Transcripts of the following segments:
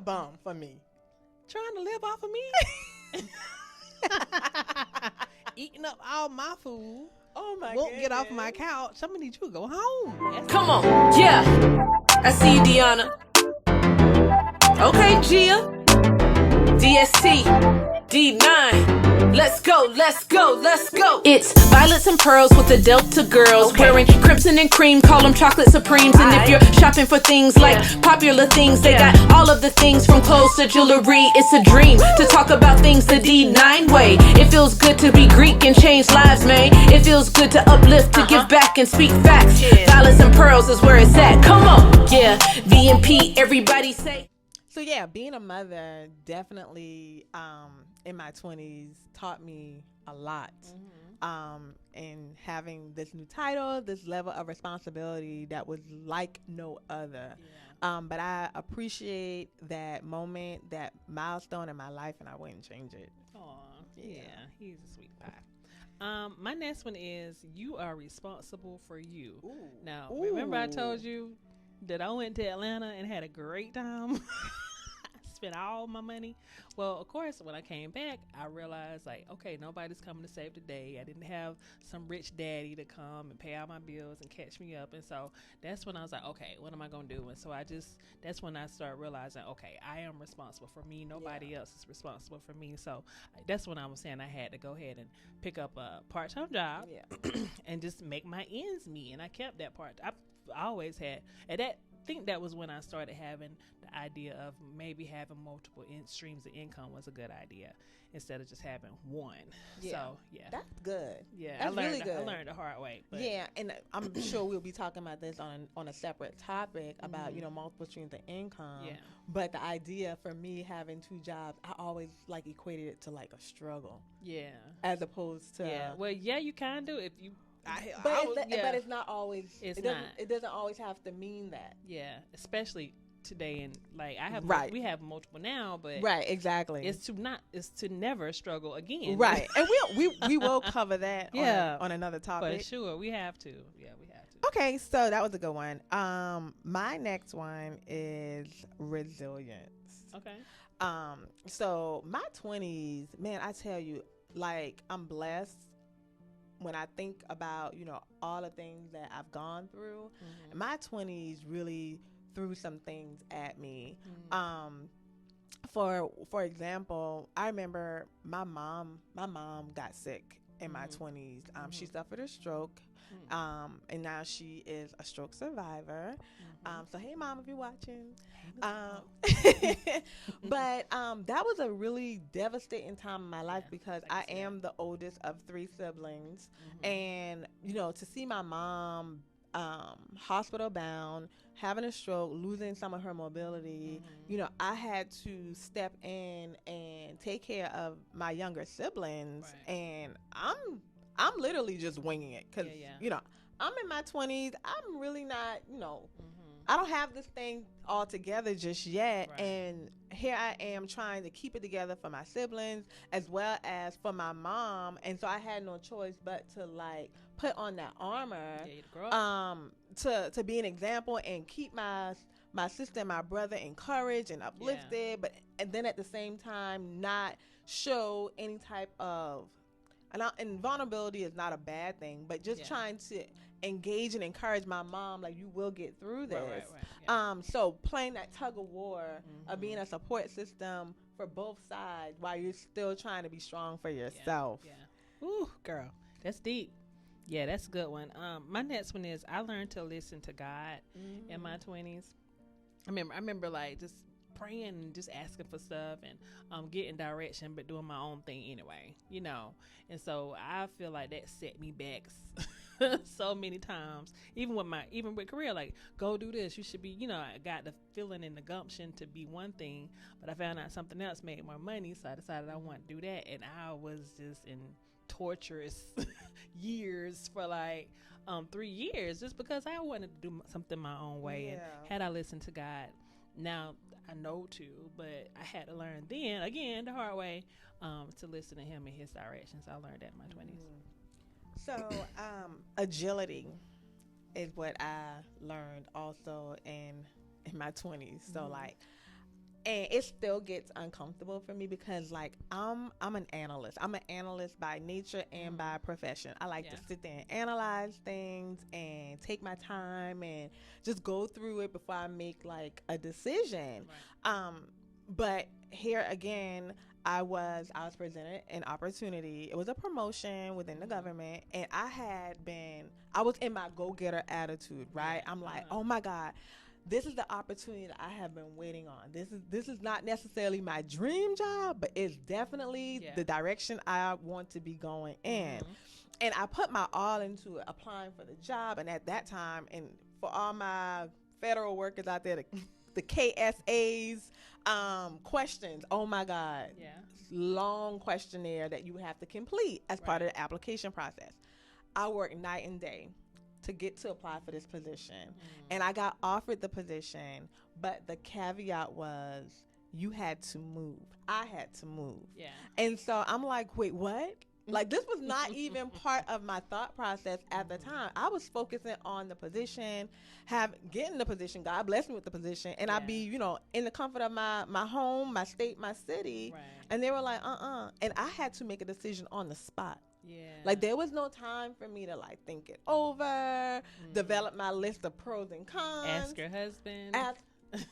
bum for me. Trying to live off of me. Eating up all my food. Oh my Won't get off my goodness. couch. I'm gonna need you to go home. Come on, yeah. I see you, Deanna. Okay, Gia. DST, D9. Let's go, let's go, let's go. It's violets and pearls with the Delta girls. Okay. Wearing crimson and cream, call them chocolate supremes. And if you're shopping for things like popular things, they got all of the things from clothes to jewelry. It's a dream to talk about things the D9 way. It feels good to be Greek and change lives, man. It feels good to uplift, to give back and speak facts. Violets and pearls is where it's at. Come on, yeah. VMP, everybody say. So yeah, being a mother definitely in my 20s taught me a lot. And having this new title, this level of responsibility that was like no other. But I appreciate that moment, that milestone in my life, and I wouldn't change it. Aw, yeah, he's a sweet pie. My next one is you are responsible for you. Now, remember I told you that I went to Atlanta and had a great time? Spent all my money. Well, of course, when I came back, I realized, like, okay, nobody's coming to save the day. I didn't have some rich daddy to come and pay all my bills and catch me up. And so that's when I was like, okay, what am I going to do? And so that's when I started realizing, okay, I am responsible for me. Nobody else is responsible for me. So that's when I was saying I had to go ahead and pick up a part-time job and just make my ends meet. And I kept that part. I always had, and that, think that was when I started having the idea of maybe having multiple streams of income was a good idea instead of just having one. So That's good. Yeah, That's really good. I learned the hard way. But Yeah, and I'm sure we'll be talking about this on a separate topic about multiple streams of income. Yeah. But the idea for me having two jobs, I always like equated it to like a struggle yeah, as opposed to well, yeah, you can do if you. but it's not always. It's it doesn't, not. It doesn't always have to mean that. Yeah, especially today, and like I have, Right. we have multiple now, but Right. Exactly. it's to never struggle again. right, and we will cover that. Yeah. on another topic. For sure, we have to. Yeah, we have to. Okay, so that was a good one. My next one is resilience. Okay. So my 20s, man, I tell you, like I'm blessed when I think about, all the things that I've gone through. My 20s really threw some things at me. For example, I remember my mom got sick in my 20s. She suffered a stroke. And now she is a stroke survivor. So hey mom, if you're watching. But that was a really devastating time in my life because I am the oldest of 3 siblings. And to see my mom hospital bound, having a stroke, losing some of her mobility, I had to step in and take care of my younger siblings. And I'm literally just winging it because, I'm in my 20s. I'm really not, I don't have this thing all together just yet. Right. And here I am trying to keep it together for my siblings as well as for my mom. And so I had no choice but to like put on that armor To grow up. to be an example and keep my sister and my brother encouraged and uplifted. And then at the same time not show any type of and vulnerability is not a bad thing, but just trying to engage and encourage my mom, like you will get through this. Right. So playing that tug of war of being a support system for both sides while you're still trying to be strong for yourself. Yeah. Ooh, girl, that's deep. Yeah, that's a good one. My next one is I learned to listen to God in my 20s. I remember like just praying and just asking for stuff and getting direction, but doing my own thing anyway, And so I feel like that set me back so many times. Even with career, like go do this. You should be. I got the feeling and the gumption to be one thing, but I found out something else made more money, so I decided I want to do that, and I was just in torturous years for like 3 years just because I wanted to do something my own way. And had I listened to God, now I know to, but I had to learn then again the hard way to listen to him and his directions. I learned that in my 20s. So agility is what I learned also in my 20s. So like And it still gets uncomfortable for me because like I'm an analyst. I'm an analyst by nature and by profession. I like to sit there and analyze things and take my time and just go through it before I make like a decision. Right. But here again, I was presented an opportunity. It was a promotion within the government, and I was in my go-getter attitude, right? I'm like, oh my God, this is the opportunity that I have been waiting on. This is not necessarily my dream job, but it's definitely the direction I want to be going in. And I put my all into it, applying for the job. And at that time, and for all my federal workers out there, the KSAs, questions. Oh my God. Yeah. Long questionnaire that you have to complete as part of the application process. I worked night and day to get to apply for this position. And I got offered the position, but the caveat was you had to move. I had to move. Yeah. And so I'm like, wait, what? Like, this was not even part of my thought process at the time. I was focusing on the position, getting the position. God blessed me with the position. And I'd be, in the comfort of my home, my state, my city. Right. And they were like, And I had to make a decision on the spot. Yeah. Like, there was no time for me to, like, think it over, develop my list of pros and cons. Ask your husband.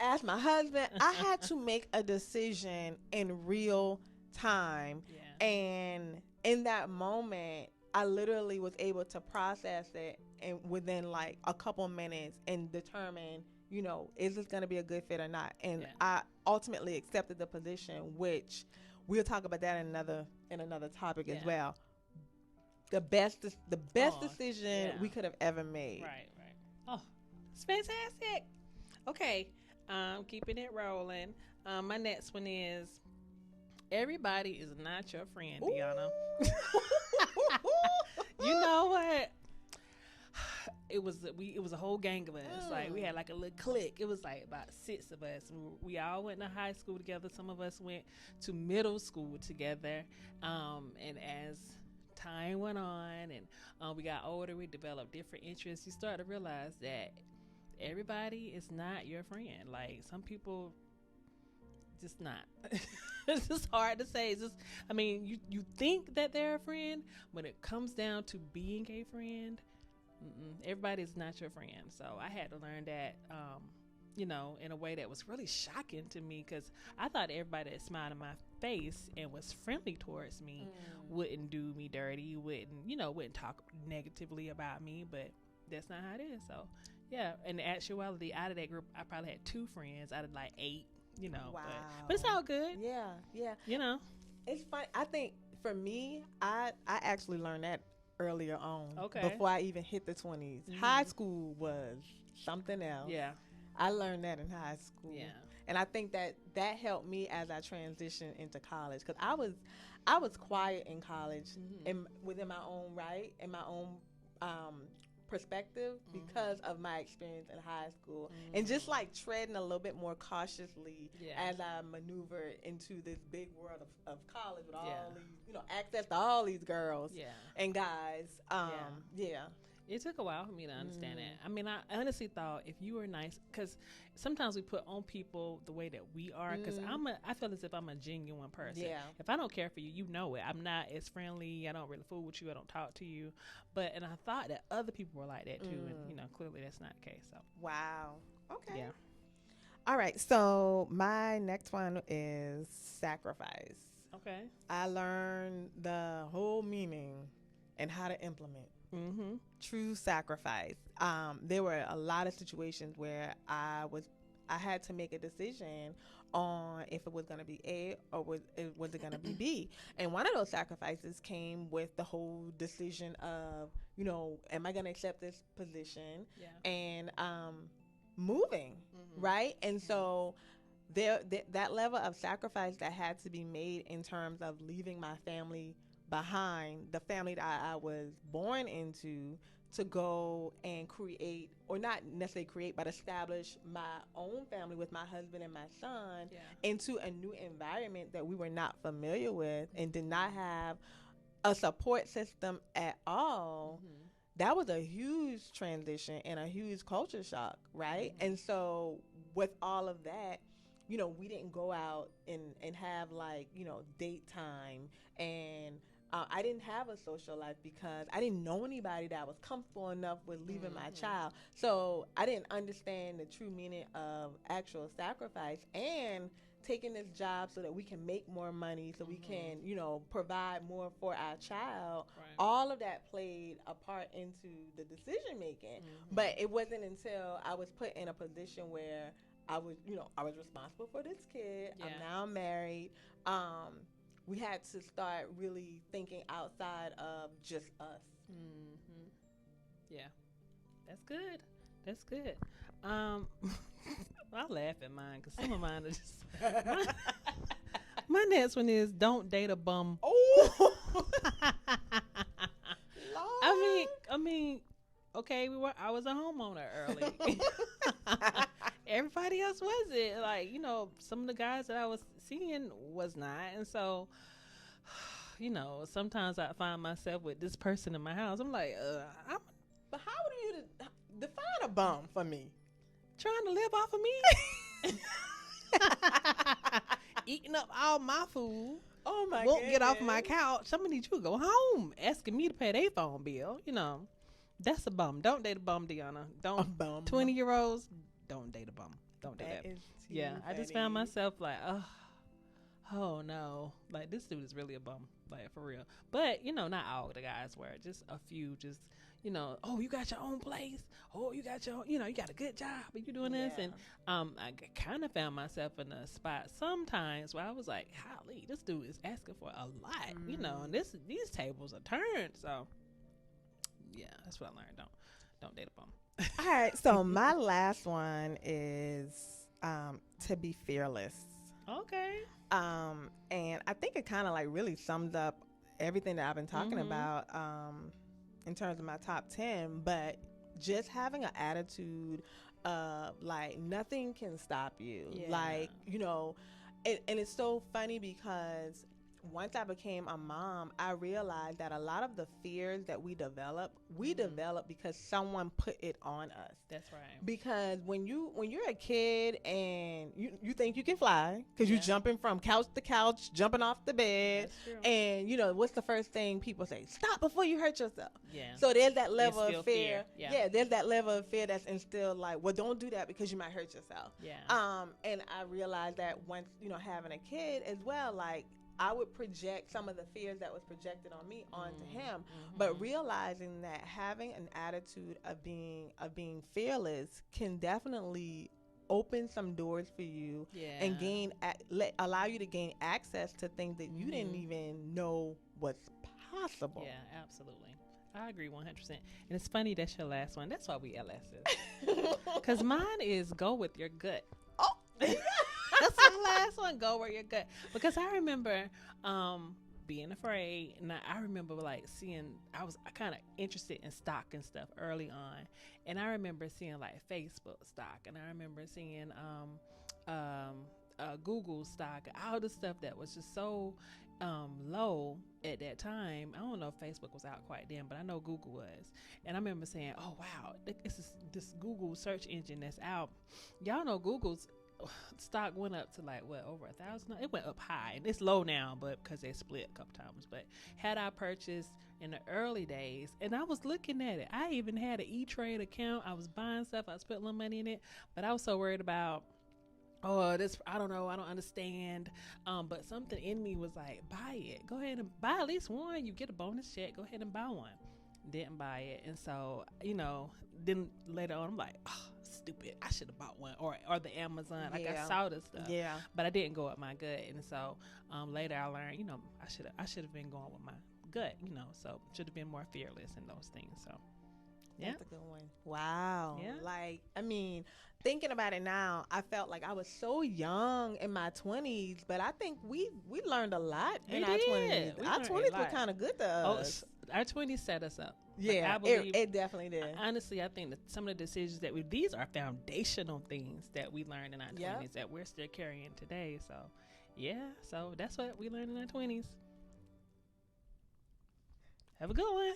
Ask my husband. I had to make a decision in real time. Yeah. And in that moment, I literally was able to process it and within like a couple minutes and determine, is this going to be a good fit or not? And I ultimately accepted the position, which we'll talk about that in another topic as well. The best decision we could have ever made. Right. Oh, it's fantastic. Okay, keeping it rolling. My next one is, everybody is not your friend, Deanna. You know what? It was a whole gang of us. Like, we had like a little clique. It was like about 6 of us. We all went to high school together. Some of us went to middle school together. And as time went on and we got older, we developed different interests. You start to realize that everybody is not your friend. Like, some people just not. It's just hard to say. It's just, you think that they're a friend. When it comes down to being a friend, everybody's not your friend. So I had to learn that, in a way that was really shocking to me, because I thought everybody that smiled in my face and was friendly towards me wouldn't do me dirty, wouldn't talk negatively about me, but that's not how it is. So yeah, in actuality, out of that group, I probably had 2 friends out of like 8. Wow. But it's all good. Yeah. It's fun. I think for me, I actually learned that earlier on. Okay. Before I even hit the 20s. High school was something else. Yeah. I learned that in high school. Yeah. And I think that helped me as I transitioned into college, because I was quiet in college and within my own right and my own perspective because of my experience in high school and just like treading a little bit more cautiously as I maneuvered into this big world of college with all these, access to all these girls and guys. It took a while for me to understand it. I honestly thought if you were nice, because sometimes we put on people the way that we are, because I feel as if I'm a genuine person. Yeah. If I don't care for you, you know it. I'm not as friendly. I don't really fool with you. I don't talk to you. And I thought that other people were like that too, and clearly that's not the case. So wow. Okay. Yeah. All right. So my next one is sacrifice. Okay. I learned the whole meaning and how to implement. True sacrifice. There were a lot of situations where I had to make a decision on if it was going to be A or was it going to be B. And one of those sacrifices came with the whole decision of, am I going to accept this position and moving, right? And so that level of sacrifice that had to be made in terms of leaving my family behind, the family that I was born into, to go and create, or not necessarily create, but establish my own family with my husband and my son into a new environment that we were not familiar with and did not have a support system at all. That was a huge transition and a huge culture shock, right? And so with all of that, we didn't go out and have like, date time. And I didn't have a social life because I didn't know anybody that was comfortable enough with leaving my child. So I didn't understand the true meaning of actual sacrifice and taking this job so that we can make more money, so we can, provide more for our child. Right. All of that played a part into the decision making. But it wasn't until I was put in a position where I was responsible for this kid. Yeah. I'm now married. We had to start really thinking outside of just us. Yeah, that's good. That's good. I laugh at mine because some of mine are just. My next one is don't date a bum. Oh, I mean, okay, I was a homeowner early. Everybody else wasn't. Like, some of the guys that I was seeing was not. And so, sometimes I find myself with this person in my house. I'm like, but how do you define a bum for me? Trying to live off of me. Eating up all my food. Oh, my Won't goodness. get off my couch. Somebody need you to go home. Asking me to pay their phone bill. That's a bum. Don't date a bum, Deanna. Don't. A bum. 20-year-olds, don't date a bum. Don't do that. Is Yeah, too I just funny. found myself like, oh no, like this dude is really a bum, like for real. But not all the guys were, just a few. Just oh, you got your own place. Oh, you got your, you got a good job. And you doing this, Yeah. and I kind of found myself in a spot sometimes where I was like, golly, this dude is asking for a lot, and these tables are turned. So yeah, that's what I learned. Don't date a bum. All right, so my last one is to be fearless. Okay. And I think it kind of like really sums up everything that I've been talking about in terms of my top 10, but just having an attitude of like nothing can stop you. Yeah. Like, and it's so funny because once I became a mom, I realized that a lot of the fears that we develop because someone put it on us. That's right. Because when you're a kid and you think you can fly because you're jumping from couch to couch, jumping off the bed, That's true. and what's the first thing people say? Stop before you hurt yourself. Yeah. So there's that level Instill of fear. fear. Yeah. There's that level of fear that's instilled. Like, well, don't do that because you might hurt yourself. Yeah. And I realized that once having a kid as well, like, I would project some of the fears that was projected on me onto him, but realizing that having an attitude of being fearless can definitely open some doors for you and allow you to gain access to things that you didn't even know was possible. Yeah, absolutely. I agree 100%. And it's funny that's your last one. That's why we LSs. Because mine is go with your gut. Oh. That's my last one. Go where your gut. Because I remember being afraid, and I remember like seeing. I was kind of interested in stock and stuff early on, and I remember seeing like Facebook stock, and I remember seeing Google stock, all the stuff that was just so low at that time. I don't know if Facebook was out quite then, but I know Google was. And I remember saying, "Oh wow, this Google search engine that's out." Y'all know Google's stock went up to like what, over 1,000? It went up high, and it's low now, but because they split a couple times. But had I purchased in the early days, and I was looking at it, I even had an E-Trade account. I was buying stuff, I was putting a little money in it, but I was so worried about, this, I don't know, I don't understand. But something in me was like, buy it. Go ahead and buy at least one. You get a bonus check. Go ahead and buy one. Didn't buy it. And so, then later on, I'm like, oh, stupid. I should have bought one. Or the Amazon. Like, I saw this stuff. Yeah. But I didn't go with my gut. And so, later I learned, I should have been going with my gut, so should have been more fearless in those things. So, yeah. That's a good one. Wow. Yeah. Like, I mean, thinking about it now, I felt like I was so young in my 20s, but I think we learned a lot in our 20s. Our 20s were kind of good to us. Our 20s set us up. Yeah, I believe, it definitely did. Honestly, I think that some of the decisions that these are foundational things that we learned in our 20s that we're still carrying today. So, yeah, so that's what we learned in our 20s. Have a good one.